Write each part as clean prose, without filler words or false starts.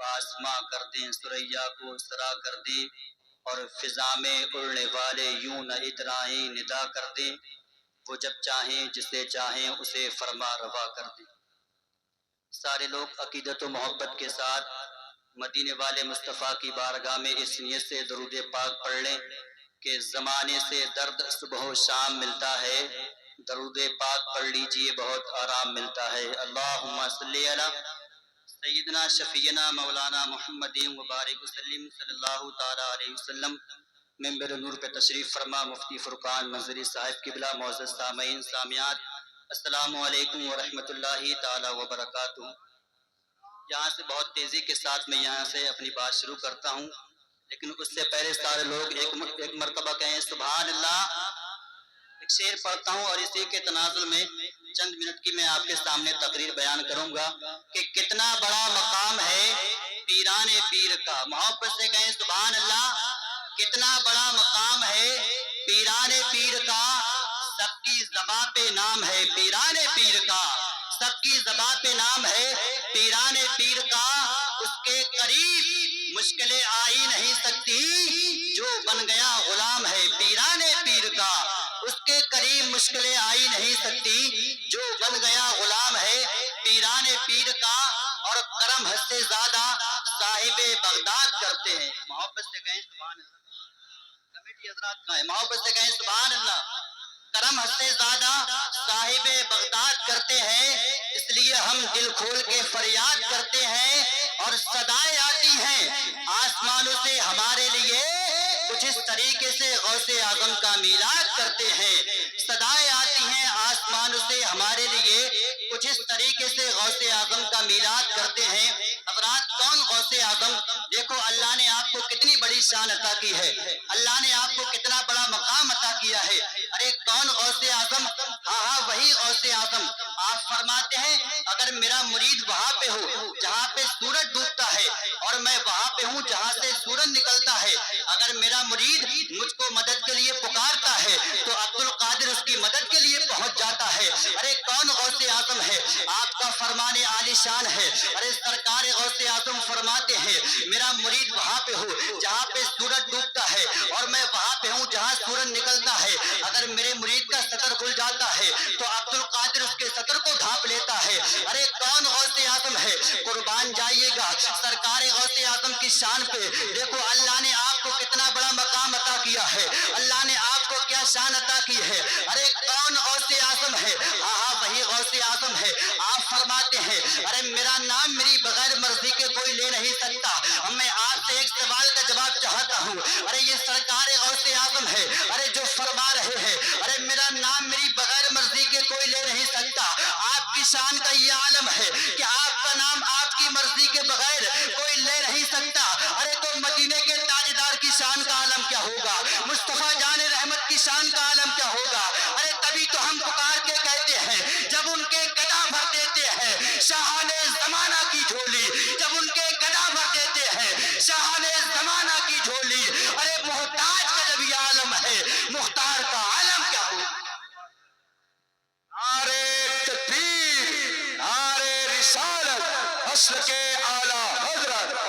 آسماں کر دیں، ثریا کو سرا کر دیں، اور فضا میں اڑنے والے یوں نہ اترائیں ندا کر دیں، وہ جب چاہیں جسے چاہیں اسے فرما روا کر دیں۔ سارے لوگ عقیدت و محبت کے ساتھ مدینے والے مصطفیٰ کی بارگاہ میں اس نیت سے درود پاک پڑھ لیں کہ زمانے سے درد صبح و شام ملتا ہے، درود پاک پڑھ لیجئے بہت آرام ملتا ہے۔ اللہم صلی علی سیدنا شفیعنا مولانا محمد مبارک وسلم صلی اللہ تعالی علیہ وسلم۔ ممبر نور پہ تشریف فرما مفتی فرقان منظری صاحب قبلہ، معزز سامعین سامعات، السلام علیکم ورحمۃ اللہ تعالی وبرکاتہ۔ یہاں سے بہت تیزی کے ساتھ میں یہاں سے اپنی بات شروع کرتا ہوں، لیکن اس سے پہلے سارے لوگ ایک مرتبہ کہیں سبحان اللہ۔ ایک شعر پڑھتا ہوں اور اسی کے تناظر میں چند منٹ کی میں آپ کے سامنے تقریر بیان کروں گا کہ کتنا بڑا مقام ہے پیران پیر کا۔ محبت سے کہیں سبحان اللہ۔ کتنا بڑا مقام ہے پیران پیر کا، سب کی زباں پہ نام ہے پیران پیر کا، سب کی زباں پہ نام ہے پیران پیر کا۔ اس کے قریب مشکلیں آ ہی نہیں سکتی، جو بن گیا غلام ہے پیران پیر کا۔ اس کے قریب مشکلیں آ ہی نہیں سکتی، جو بن گیا غلام ہے پیران پیر کا۔ اور کرم حد سے زیادہ صاحب بغداد کرتے ہیں۔ محبت سے کہیں سبحان اللہ۔ کمیٹی حضرات کا ہے، محبت سے کہیں سبحان اللہ۔ کرم حد سے زیادہ صاحب بغداد کرتے ہیں، اس لیے ہم دل کھول کے فریاد کرتے ہیں اور صدائیں آتی ہیں آسمانوں سے ہمارے لیے، کچھ اس طریقے سے غوث اعظم کا میلاد کرتے ہیں۔ صدائیں آتی ہیں آسمانوں سے ہمارے لیے، کچھ اس طریقے سے غوث اعظم کا میلاد کرتے ہیں۔ حضرات کون غوث اعظم؟ دیکھو اللہ نے آپ کو کتنی بڑی شان عطا کی ہے، اللہ نے آپ کو کتنا بڑا مقام عطا کیا ہے۔ ارے کون غوث اعظم؟ ہاں وہی غوث اعظم۔ آپ فرماتے ہیں اگر میرا مرید وہاں پہ ہو جہاں پہ سورج ڈوبتا ہے اور میں وہاں پہ ہوں جہاں سے سورج نکلتا ہے، اگر میرا مرید مجھ کو مدد کے لیے پکارتا ہے تو عبد القادر اس کی مدد کے لیے پہنچ جاتا ہے۔ ارے کون غوث اعظم ہے؟ آپ کا فرمان عالی شان ہے۔ ارے سرکار غوث اعظم فرماتے ہیں میرا مرید وہاں پہ ہو جہاں پہ سورج ڈوبتا ہے اور میں وہاں پہ ہوں جہاں سورج نکلتا ہے، اگر میرے مرید کا سطر کھل جاتا ہے تو عبد القادر اس کے سطر کو ڈھانپ لیتا ہے۔ ارے کون غوث اعظم ہے؟ قربان جائیے گا سرکار غوث اعظم کی شان پہ۔ دیکھو اللہ نے آپ کو کتنا بڑا مقام عطا کیا ہے، اللہ نے آپ کو کیا شان عطا کی ہے۔ ارے کون غوث اعظم ہے؟ ہاں وہی غوث اعظم ہے۔ آپ فرماتے ہیں ارے میرا نام میری بغیر مرضی کے کوئی لے نہیں سکتا۔ میں آپ سے ایک سوال کا جواب چاہتا ہوں، ارے یہ سرکار غوث اعظم ہے، ارے جو فرما رہے ہیں ارے میرا نام میری بغیر مرضی کے کوئی لے نہیں سکتا۔ آپ کی شان کا یہ عالم ہے کہ آپ کا نام آپ کی مرضی کے بغیر کوئی لے نہیں سکتا۔ ارے تو مدینے کے تاجدار کی شان کا عالم کیا ہوگا، مصطفیٰ جان رحمت کی شان کا عالم کیا ہوگا۔ ارے تبھی تو ہم پکار کے کہتے ہیں جب ان کے گدا بھر دیتے ہیں شاہان زمانہ کی جھولی، جب ان کے گدا بھر دیتے ہیں شاہان زمانہ کی جھولی۔ ارے محتاج کا جب یہ عالم ہے مختار کا عالم کیا ہوگا۔ نعرے تکبیر، نعرے رسالت، اصل کے اعلیٰ حضرت۔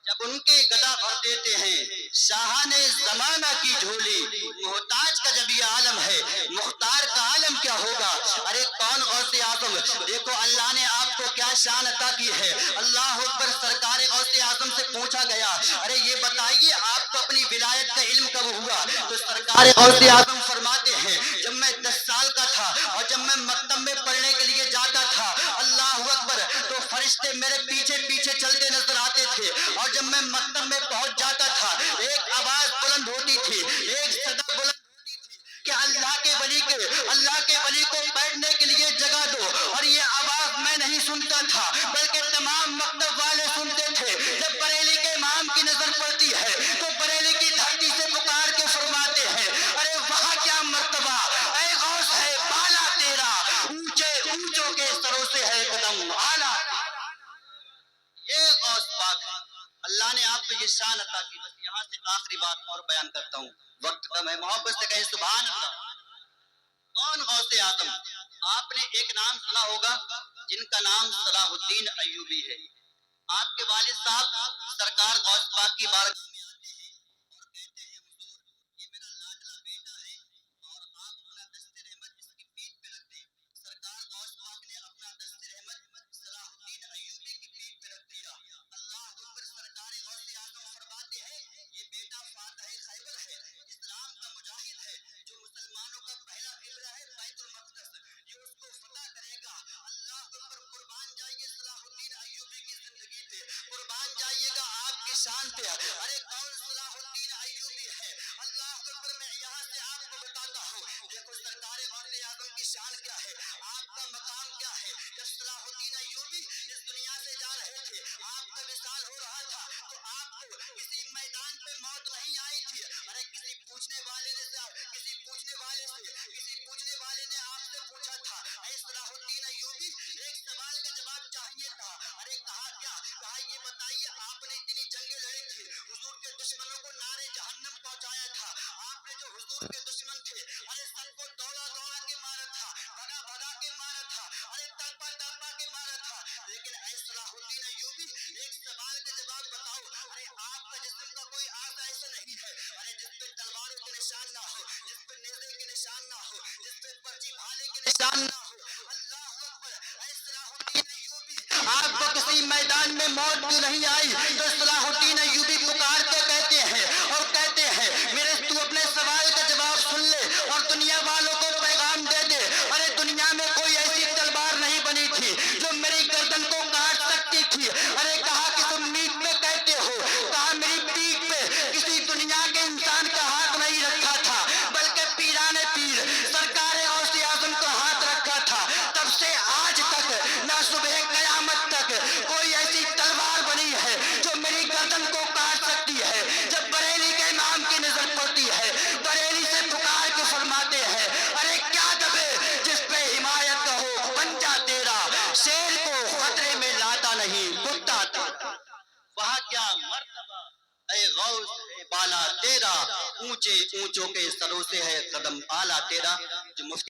جب ان کے گدا بھر دیتے ہیں شاہان زمانہ کی جھولی، محتاج کا جب یہ عالم ہے مختار کا عالم کیا ہوگا۔ ارے کون غوث اعظم؟ دیکھو اللہ نے آپ کو کیا شان عطا کی ہے۔ اللہ اکبر۔ سرکار غوث اعظم سے پوچھا گیا ارے یہ بتائیے آپ کو اپنی ولایت کا علم کب ہوا؟ تو سرکار غوث اعظم فرماتے ہیں جب میں 10 سال کا تھا اور جب میں مکتب میں پڑھنے کے لیے جاتا تھا، اللہ اکبر، تو فرشتے میرے پیچھے پیچھے چلتے نظر آتے تھے، اور جب میں مکتب میں پہنچ جاتا تھا ایک آواز بلند ہوتی تھی، ایک صدا بلند ہوتی تھی کہ اللہ کے ولی کو بیٹھنے کے لیے جگہ دو۔ اور یہ آواز میں نہیں سنتا تھا بلکہ تمام مکتب والے سنتے تھے۔ جب بریلی کے امام کی نظر پڑتی ہے تو بریلی کی دھرتی سے پکار کے فرماتے ہیں ارے وہاں کیا مرتبہ، اے غوث ہے بالا تیرا، اونچے اونچوں کے سروں سے ہے قدم اعلیٰ۔ یہ غوث پاک ہے، اللہ نے آپ کو یہ شان عطا کی۔ بس یہاں سے آخری بات اور بیان کرتا ہوں، وقت کم ہے، محبت سے کہیں سبحان اللہ۔ کون غوث اعظم؟ آپ نے ایک نام سنا ہوگا جن کا نام صلاح الدین ایوبی ہے۔ آپ کے والد صاحب سرکار غوث پاک کی بارگاہ میں آتے ہیں اور کہتے ہیں حضور یہ میرا لاڈلا بیٹا ہے اور آپ اپنا دست رحمت اس کی پیٹھ پہ رکھ دیں. سرکار غوث پاک نے اپنا دست رحمت صلاح الدین ایوبی کی پیٹھ پہ رکھ دیا. اللہ اکبر. سرکار غوث اعظم فرماتے ہیں یہ بیٹا فاتح خیبر ہے, اسلام کا مجاہد ہے, جو مسلمانوں کا پہلا قبلہ ہے بیت المقدس, یہ اس کو فتح کرے گا. اللہ اکبر. قربان جائیے صلاح الدین ایوبی کی زندگی پہ, قربان جائیے گا آپ کی شان پہ. ارے کون صلاح الدین ایوبی ہے؟ اللہ اکبر. میں یہاں سے آپ کو بتاتا ہوں, دیکھو سرکار غوث اعظم کی شان کیا ہے, آپ کا مقام کیا ہے. جب صلاح الدین ایوبی اس دنیا سے جا رہے تھے, آپ کا وصال ہو رہا تھا, تو آپ کو کسی میدان پہ موت نہیں آئی تھی. ارے کسی پوچھنے والے نے آپ سے پوچھا تھا اے صلاح الدین ایوبی ایک سوال کا جواب چاہیے تھا. ارے کہا کیا؟ کہا یہ بتائیے آپ نے اتنی جنگیں لڑی تھی, حضور کے دشمنوں کو نارے جہنم پہنچایا تھا, آپ نے جو حضور کے دشمن تھے ارے سب کو دوڑا دوڑا کے مارا تھا, بھگا بھگا کے مارا تھا, ارے تڑپا تڑپا کے مارا تھا. لیکن اے صلاح الدین ایوبی ایک سوال کا جواب بتاؤ, ارے آپ کا جسم کا کوئی آتا ایسا نہیں ہے ارے جس پہ تلواروں کے نشان نہ ہو, جس پہ نیزے کے نشان نہ ہو, جس پہ پرچی بھالے کے نشان نہ ہو. اللہ اکبر. اے صلاح الدین ایوبی آپ کو کسی میدان میں موت کیوں نہیں آئی؟ تو صلاح الدین ایوبی پکار کے کہتے ہیں اور کہتے ہیں میرے تو اپنے سوال کا جواب سن لے اور دنیا والوں کو پیغام دے دے. ارے دنیا میں کوئی ایسی تلوار نہیں بنی تھی جو میری گردن کو کاٹ سکتی تھی. ارے کہا کہ تم میٹ پہ کہتے ہو, کہا میری پیٹھ پہ کسی دنیا کے انسان کا ہاتھ نہیں رکھا تھا, بلکہ پیران پیر سرکار غوث اعظم کا ہاتھ رکھا تھا. تب سے آج تک نہ صبح قیامت تک کوئی ایسی تلوار بنی ہے جو میری گردن کو کاٹ سکتی ہے. جب بریلی کے امام کی نظر پڑتی ہے, بریلی سے پکار کے فرماتے ہیں ارے کیا دبے جس پہ حمایت ہو پنجہ تیرا, شیر کو خطرے میں لاتا نہیں کتا تیرا. وہاں کیا مرتبہ اے غوث ہے بالا تیرا, اونچے اونچوں کے سروں سے ہے قدم آلا تیرا. جو مفتی